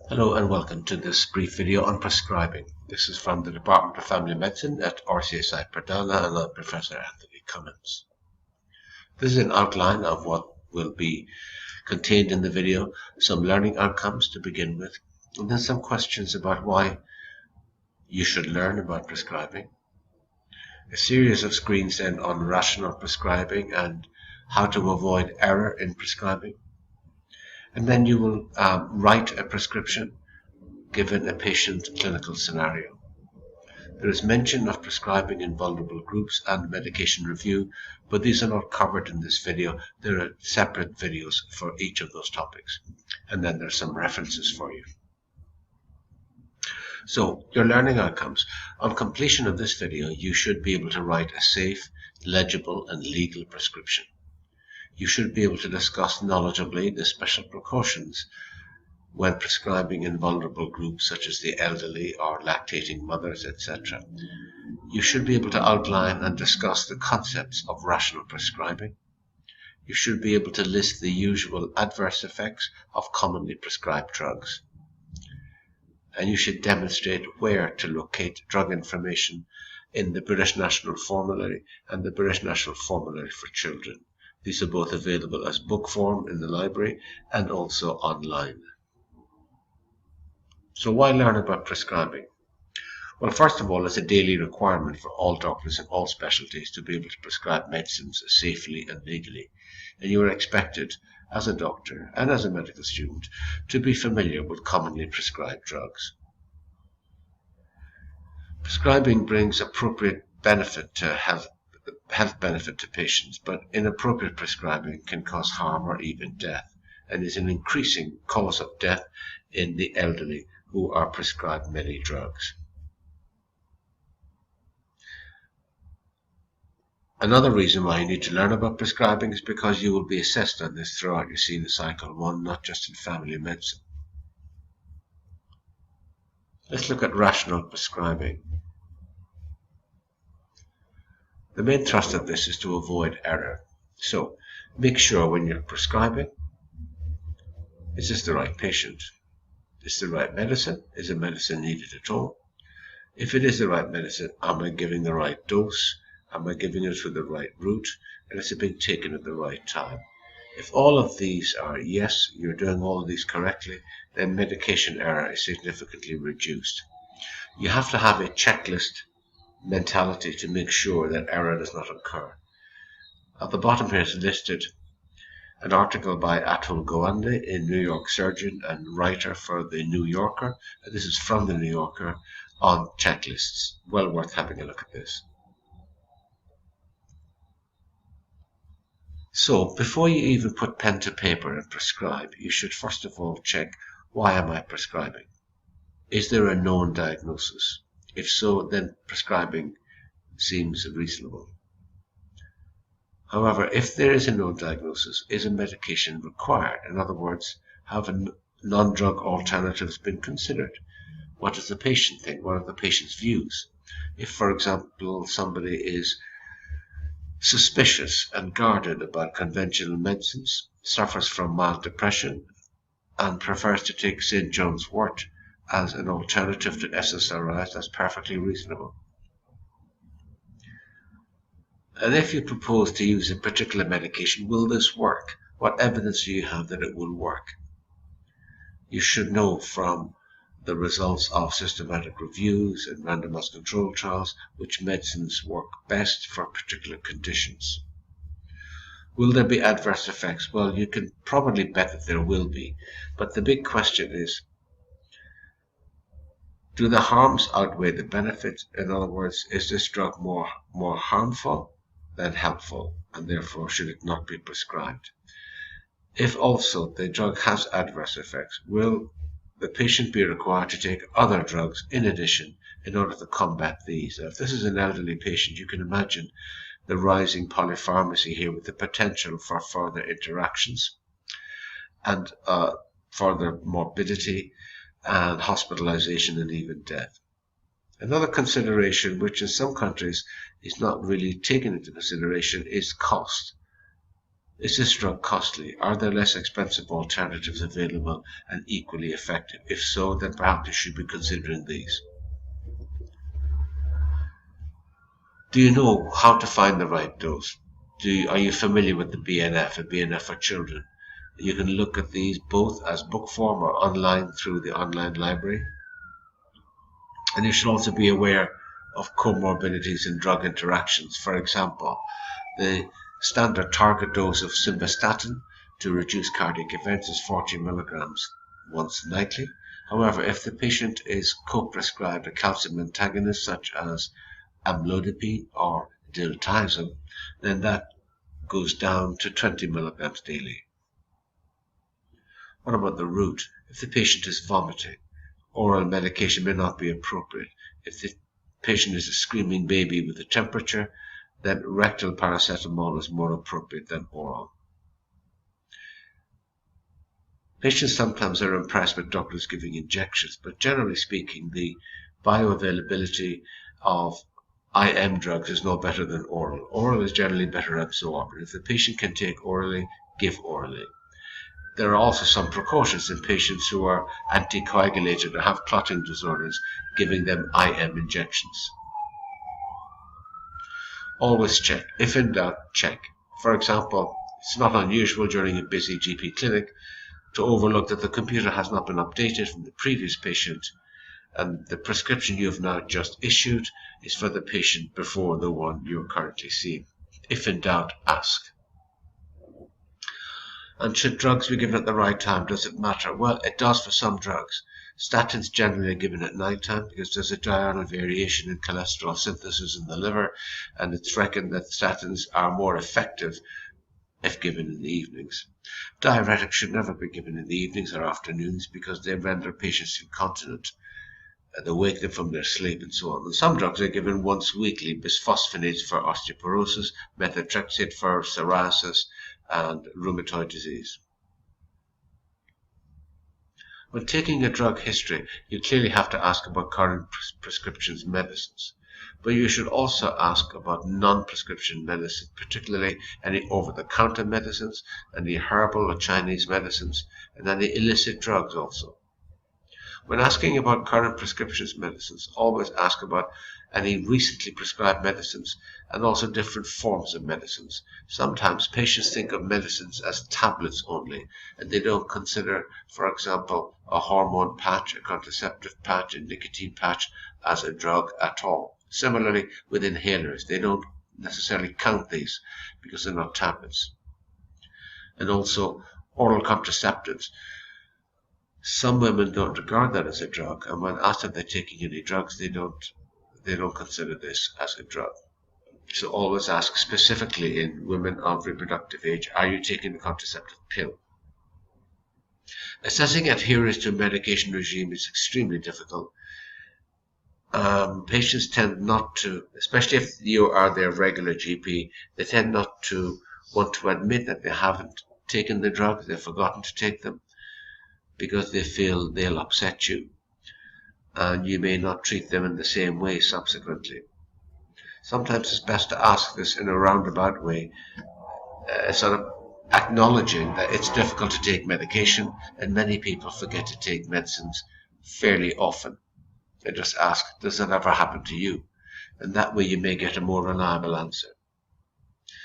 Hello and welcome to this brief video on prescribing. This is from the Department of Family Medicine at RCSI Perdana, and I'm Professor Anthony Cummins. This is an outline of what will be contained in the video, some learning outcomes to begin with, and then some questions about why you should learn about prescribing, a series of screens then on rational prescribing and how to avoid error in prescribing, and then you will write a prescription given a patient clinical scenario. There is mention of prescribing in vulnerable groups and medication review, but these are not covered in this video. There are separate videos for each of those topics, and then there's some references for you. So, your learning outcomes. On completion of this video, you should be able to write a safe, legible, and legal prescription. You should be able to discuss knowledgeably the special precautions when prescribing in vulnerable groups such as the elderly or lactating mothers, etc. You should be able to outline and discuss the concepts of rational prescribing. You should be able to list the usual adverse effects of commonly prescribed drugs. And you should demonstrate where to locate drug information in the British National Formulary and the British National Formulary for Children. These are both available as book form in the library and also online. So why learn about prescribing? Well, first of all, it's a daily requirement for all doctors in all specialties to be able to prescribe medicines safely and legally. And you are expected, as a doctor and as a medical student, to be familiar with commonly prescribed drugs. Prescribing brings appropriate benefit to health benefit to patients, but inappropriate prescribing can cause harm or even death, and is an increasing cause of death in the elderly who are prescribed many drugs. Another reason why you need to learn about prescribing is because you will be assessed on this throughout your senior cycle 1, not just in family medicine. Let's look at rational prescribing. The main thrust of this is to avoid error. So, make sure when you're prescribing, is this the right patient? Is the right medicine? Is the medicine needed at all? If it is the right medicine, am I giving the right dose? Am I giving it through the right route? And is it being taken at the right time? If all of these are yes, you're doing all of these correctly, then medication error is significantly reduced. You have to have a checklist mentality to make sure that error does not occur. At the bottom here is listed an article by Atul Gawande, a New York surgeon and writer for the New Yorker. This is from the New Yorker on checklists. Well worth having a look at this. So, before you even put pen to paper and prescribe, you should first of all check, why am I prescribing? Is there a known diagnosis? If so, then prescribing seems reasonable. However, if there is a known diagnosis, is a medication required? In other words, have non-drug alternatives been considered? What does the patient think? What are the patient's views? If, for example, somebody is suspicious and guarded about conventional medicines, suffers from mild depression, and prefers to take St. John's wort as an alternative to SSRIs, that's perfectly reasonable. And if you propose to use a particular medication, will this work? What evidence do you have that it will work? You should know from the results of systematic reviews and randomized control trials which medicines work best for particular conditions. Will there be adverse effects? Well, you can probably bet that there will be, but the big question is, do the harms outweigh the benefits? In other words, is this drug more harmful than helpful, and therefore should it not be prescribed? If also the drug has adverse effects, will the patient be required to take other drugs in addition in order to combat these? If this is an elderly patient, you can imagine the rising polypharmacy here with the potential for further interactions and further morbidity and hospitalization and even death. Another consideration, which in some countries is not really taken into consideration, is cost. Is this drug costly? Are there less expensive alternatives available and equally effective? If so, then perhaps you should be considering these. Do you know how to find the right dose? Are you familiar with the BNF, a BNF for children? You can look at these both as book form or online through the online library. And you should also be aware of comorbidities and drug interactions. For example, the standard target dose of simvastatin to reduce cardiac events is 40 milligrams once nightly. However, if the patient is co-prescribed a calcium antagonist such as amlodipine or diltiazem, then that goes down to 20 milligrams daily. What about the route? If the patient is vomiting, oral medication may not be appropriate. If the patient is a screaming baby with a temperature, then rectal paracetamol is more appropriate than oral. Patients sometimes are impressed with doctors giving injections, but generally speaking, the bioavailability of IM drugs is no better than oral. Oral is generally better absorbed. If the patient can take orally, give orally. There are also some precautions in patients who are anticoagulated or have clotting disorders, giving them IM injections. Always check. If in doubt, check. For example, it's not unusual during a busy GP clinic to overlook that the computer has not been updated from the previous patient, and the prescription you have now just issued is for the patient before the one you are currently seeing. If in doubt, ask. And should drugs be given at the right time? Does it matter? Well, it does for some drugs. Statins generally are given at night time because there's a diurnal variation in cholesterol synthesis in the liver, and it's reckoned that statins are more effective if given in the evenings. Diuretics should never be given in the evenings or afternoons because they render patients incontinent. They wake them from their sleep and so on. And some drugs are given once weekly: bisphosphonates for osteoporosis, methotrexate for psoriasis and rheumatoid disease. When taking a drug history, you clearly have to ask about current prescriptions medicines, but you should also ask about non-prescription medicine, particularly any over-the-counter medicines, any herbal or Chinese medicines, and any illicit drugs also. When asking about current prescriptions medicines, always ask about any recently prescribed medicines and also different forms of medicines. Sometimes patients think of medicines as tablets only, and they don't consider, for example, a hormone patch, a contraceptive patch, a nicotine patch as a drug at all. Similarly, with inhalers, they don't necessarily count these because they're not tablets. And also oral contraceptives. Some women don't regard that as a drug, and when asked if they're taking any drugs, they don't consider this as a drug. So always ask specifically in women of reproductive age, are you taking the contraceptive pill? Assessing adherence to a medication regime is extremely difficult. Patients tend not to, especially if you are their regular GP, they tend not to want to admit that they haven't taken the drugs, they've forgotten to take them, because they feel they'll upset you, and you may not treat them in the same way subsequently. Sometimes it's best to ask this in a roundabout way, sort of acknowledging that it's difficult to take medication, and many people forget to take medicines fairly often. They just ask, does that ever happen to you? And that way you may get a more reliable answer.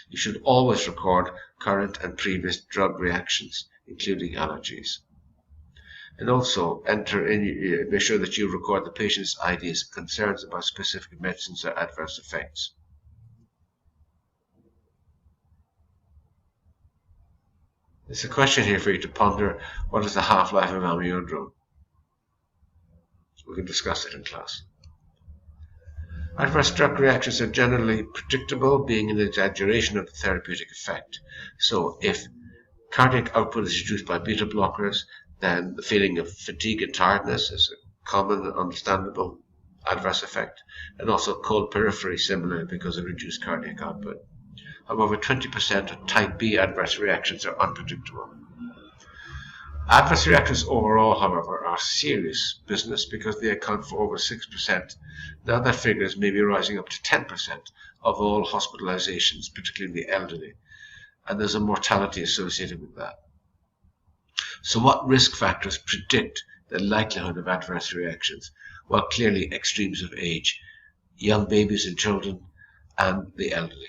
You should always record current and previous drug reactions, including allergies. And also make sure that you record the patient's ideas and concerns about specific medicines or adverse effects. There's a question here for you to ponder. What is the half-life of amiodarone? We can discuss it in class. Adverse drug reactions are generally predictable, being an exaggeration of the therapeutic effect. So if cardiac output is reduced by beta blockers, then the feeling of fatigue and tiredness is a common and understandable adverse effect, and also cold periphery similar because of reduced cardiac output. However, 20% of type B adverse reactions are unpredictable. Adverse reactions overall, however, are serious business because they account for over 6%. Now that figures may be rising up to 10% of all hospitalizations, particularly in the elderly. and there's a mortality associated with that. So what risk factors predict the likelihood of adverse reactions? Well, clearly extremes of age, young babies and children, and the elderly.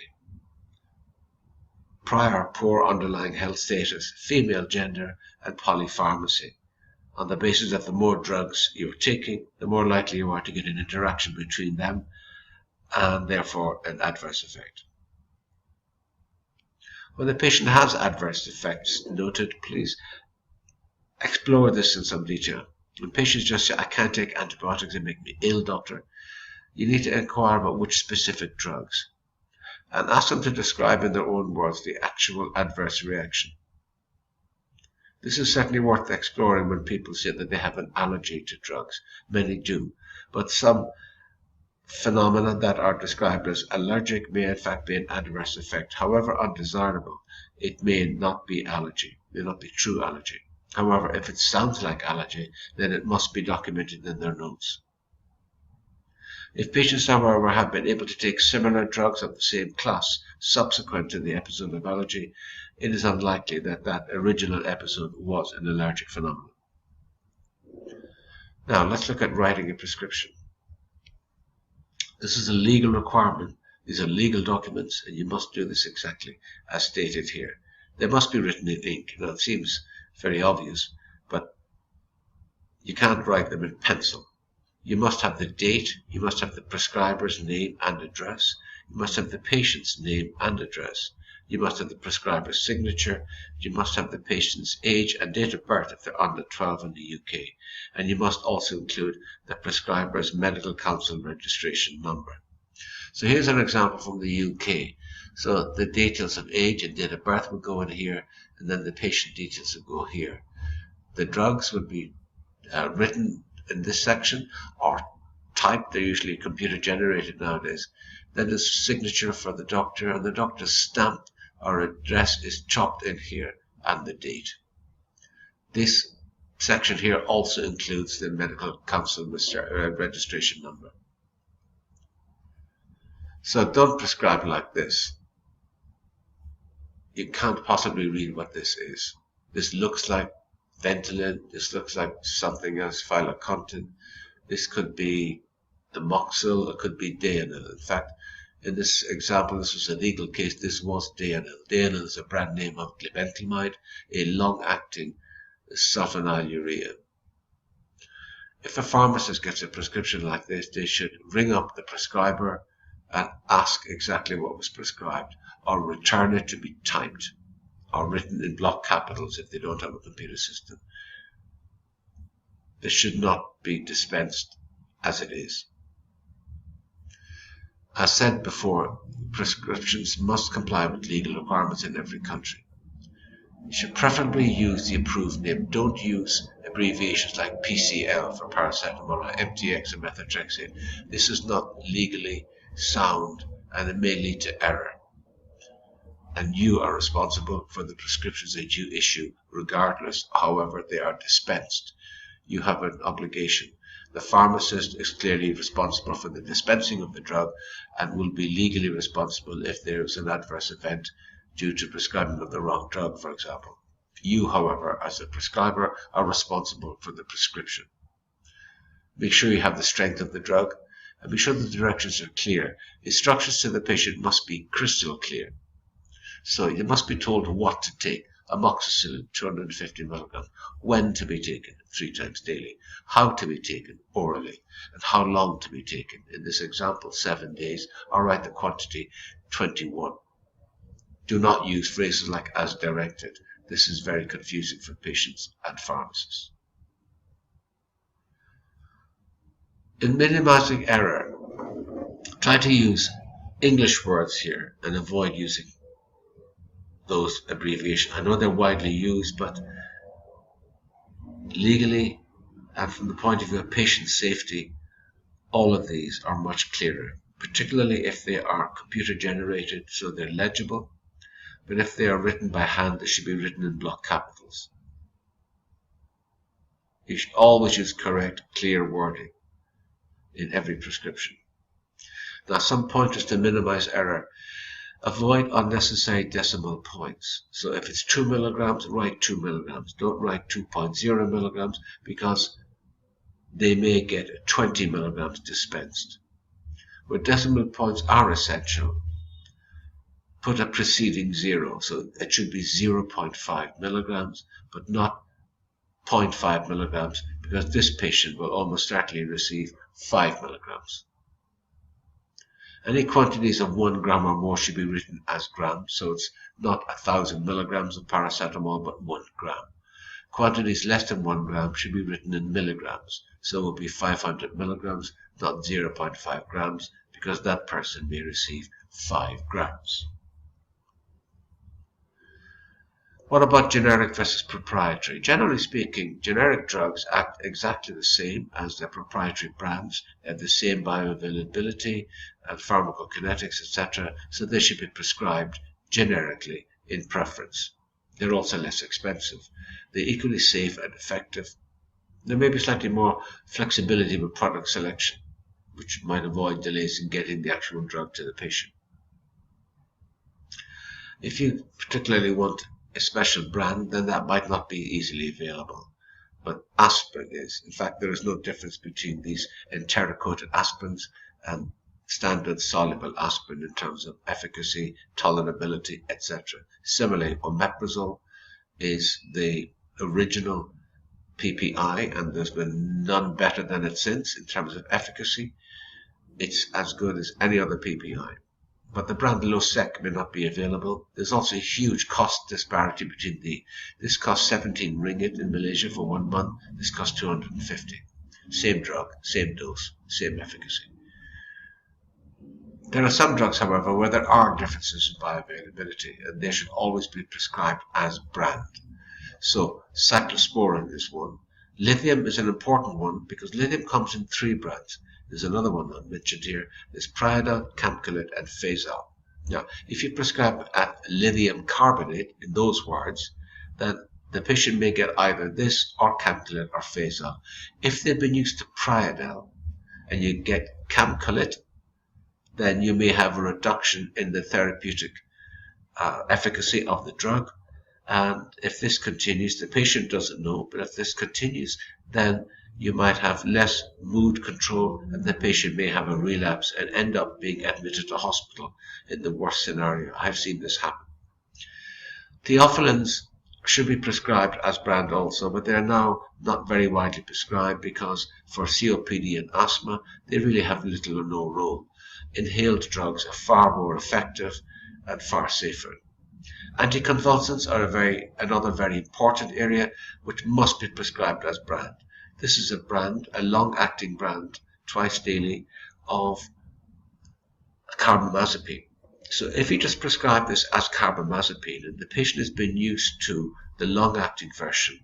Prior poor underlying health status, female gender, and polypharmacy. On the basis that the more drugs you're taking, the more likely you are to get an interaction between them and therefore an adverse effect. When the patient has adverse effects noted, please explore this in some detail. When patients just say, I can't take antibiotics, they make me ill, doctor, you need to inquire about which specific drugs and ask them to describe in their own words the actual adverse reaction. This is certainly worth exploring when people say that they have an allergy to drugs. Many do, but some phenomena that are described as allergic may in fact be an adverse effect. However undesirable, it may not be allergy, may not be true allergy. However, if it sounds like allergy, then it must be documented in their notes. If patients, however, have been able to take similar drugs of the same class subsequent to the episode of allergy, it is unlikely that that original episode was an allergic phenomenon. Now, let's look at writing a prescription. This is a legal requirement. These are legal documents, and you must do this exactly as stated here. They must be written in ink. Now, it seems very obvious, but you can't write them in pencil. You must have the date, you must have the prescriber's name and address, you must have the patient's name and address, you must have the prescriber's signature, you must have the patient's age and date of birth if they're under 12 in the UK, and you must also include the prescriber's medical council registration number. So here's an example from the UK. So the details of age and date of birth will go in here, and then the patient details will go here. The drugs will be written in this section or typed. They're usually computer generated nowadays. Then the signature for the doctor, and the doctor's stamp or address is chopped in here, and the date. This section here also includes the medical council registration number. So don't prescribe like this. You can't possibly read what this is. This looks like Ventolin, this looks like something else, Phyllocontin. This could be Amoxil, it could be Dayanil. In fact, in this example, this was a legal case, this was Dayanil. Dayanil is a brand name of glibenclamide, a long-acting sulfonylurea. If a pharmacist gets a prescription like this, they should ring up the prescriber and ask exactly what was prescribed, or return it to be typed or written in block capitals if they don't have a computer system. This should not be dispensed as it is. As said before, prescriptions must comply with legal requirements in every country. You should preferably use the approved name. Don't use abbreviations like PCL for paracetamol or MTX or methotrexate. This is not legally sound and it may lead to error. And you are responsible for the prescriptions that you issue, regardless, however they are dispensed. You have an obligation. The pharmacist is clearly responsible for the dispensing of the drug and will be legally responsible if there is an adverse event due to prescribing of the wrong drug, for example. You, however, as a prescriber, are responsible for the prescription. Make sure you have the strength of the drug and be sure that the directions are clear. Instructions to the patient must be crystal clear. So you must be told what to take. Amoxicillin, 250 milligrams, when to be taken, 3 times daily, how to be taken orally, and how long to be taken. In this example, 7 days, or write the quantity, 21. Do not use phrases like as directed. This is very confusing for patients and pharmacists. In minimizing error, try to use English words here and avoid using those abbreviations. I know they're widely used, but legally and from the point of view of patient safety, all of these are much clearer, particularly if they are computer generated, so they're legible. But if they are written by hand, they should be written in block capitals. You should always use correct, clear wording in every prescription. Now, some pointers to minimize error. Avoid unnecessary decimal points. So if it's 2 milligrams, write 2 milligrams. Don't write 2.0 milligrams because they may get 20 milligrams dispensed. Where decimal points are essential, put a preceding 0. So it should be 0.5 milligrams, but not 0.5 milligrams, because this patient will almost certainly receive 5 milligrams. Any quantities of 1 gram or more should be written as grams, so it's not 1,000 milligrams of paracetamol, but 1 gram. Quantities less than 1 gram should be written in milligrams, so it will be 500 milligrams, not 0.5 grams, because that person may receive 5 grams. What about generic versus proprietary? Generally speaking, generic drugs act exactly the same as their proprietary brands. They have the same bioavailability and pharmacokinetics, etc., so they should be prescribed generically in preference. They're also less expensive. They're equally safe and effective. There may be slightly more flexibility with product selection, which might avoid delays in getting the actual drug to the patient. If you particularly want a special brand, then that might not be easily available. But aspirin is. In fact, there is no difference between these enteric-coated aspirins and standard soluble aspirin in terms of efficacy, tolerability, etc. Similarly, omeprazole is the original PPI, and there's been none better than it since in terms of efficacy. It's as good as any other PPI. But the brand Losec may not be available. There's also a huge cost disparity between this costs 17 ringgit in Malaysia for 1 month. This costs 250. Same drug, same dose, same efficacy. There are some drugs, however, where there are differences in bioavailability, and they should always be prescribed as brand. So cyclosporin is one. Lithium is an important one because lithium comes in 3 brands. There's another one I mentioned here. There's Priadol, Camcolit, and Phasal. Now, if you prescribe lithium carbonate in those words, then the patient may get either this or Camcolit or Phasal. If they've been used to Priadol and you get Camcolit, then you may have a reduction in the therapeutic efficacy of the drug. And if this continues, the patient doesn't know, but if this continues, then you might have less mood control and the patient may have a relapse and end up being admitted to hospital in the worst scenario. I've seen this happen. Theophylline should be prescribed as brand also, but they are now not very widely prescribed because for COPD and asthma, they really have little or no role. Inhaled drugs are far more effective and far safer. Anticonvulsants are another very important area which must be prescribed as brand. This is a brand, a long-acting brand, twice daily, of carbamazepine. So if you just prescribe this as carbamazepine and the patient has been used to the long-acting version,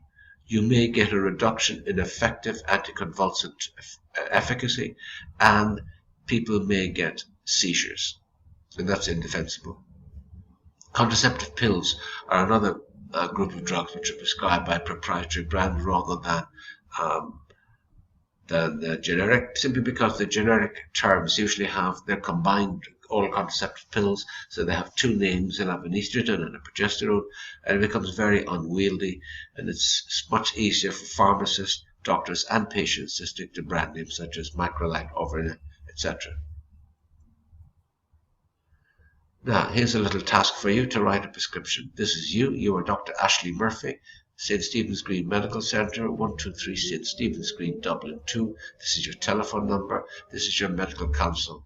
you may get a reduction in effective anticonvulsant efficacy and people may get seizures, and that's indefensible. Contraceptive pills are another group of drugs which are prescribed by proprietary brand rather than the generic, simply because the generic terms usually they're combined oral contraceptive pills, so they have 2 names. They'll have an estrogen and a progesterone, and it becomes very unwieldy, and it's much easier for pharmacists, doctors, and patients to stick to brand names such as Microlite, Overnet, etc. Now, here's a little task for you to write a prescription. This is you. You are Dr. Ashley Murphy, St. Stephen's Green Medical Centre, 123 St. Stephen's Green, Dublin 2. This is your telephone number. This is your medical council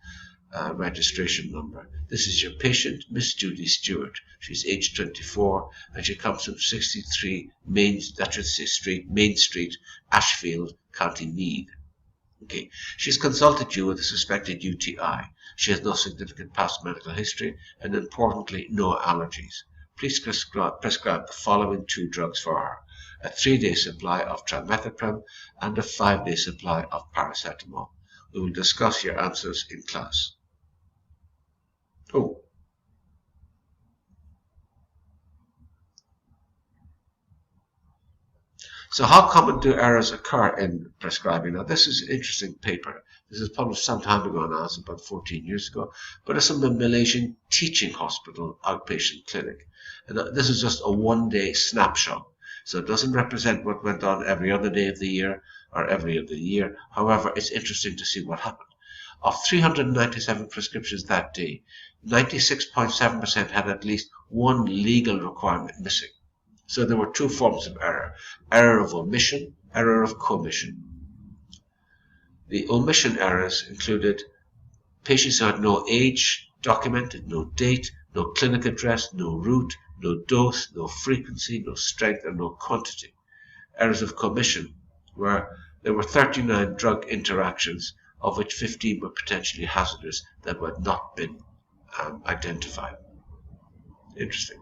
registration number. This is your patient, Miss Judy Stewart. She's age 24 and she comes from 63 Main Street, Ashfield, County Meath. Okay. She's consulted you with a suspected UTI. She has no significant past medical history and, importantly, no allergies. Please prescribe the following 2 drugs for her: a 3-day supply of trimethoprim and a 5-day supply of paracetamol. We will discuss your answers in class. So how common do errors occur in prescribing? Now, this is an interesting paper. This is published some time ago now, it's about 14 years ago, but it's from the Malaysian Teaching Hospital Outpatient Clinic. And this is just a one-day snapshot, so it doesn't represent what went on every other day of the year or every other year. However, it's interesting to see what happened. Of 397 prescriptions that day, 96.7% had at least one legal requirement missing. So there were two forms of error: error of omission, error of commission. The omission errors included patients who had no age documented, no date, no clinic address, no route, no dose, no frequency, no strength, and no quantity. Errors of commission where there were 39 drug interactions, of which 15 were potentially hazardous that had not been identified. Interesting.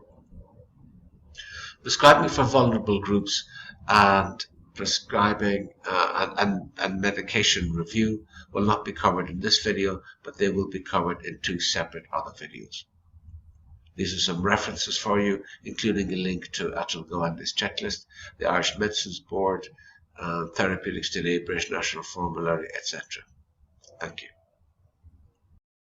Prescribing for vulnerable groups and prescribing and medication review will not be covered in this video, but they will be covered in two separate other videos. These are some references for you, including a link to Atul Gawande's checklist, the Irish Medicines Board, Therapeutics Today, British National Formulary, etc. Thank you.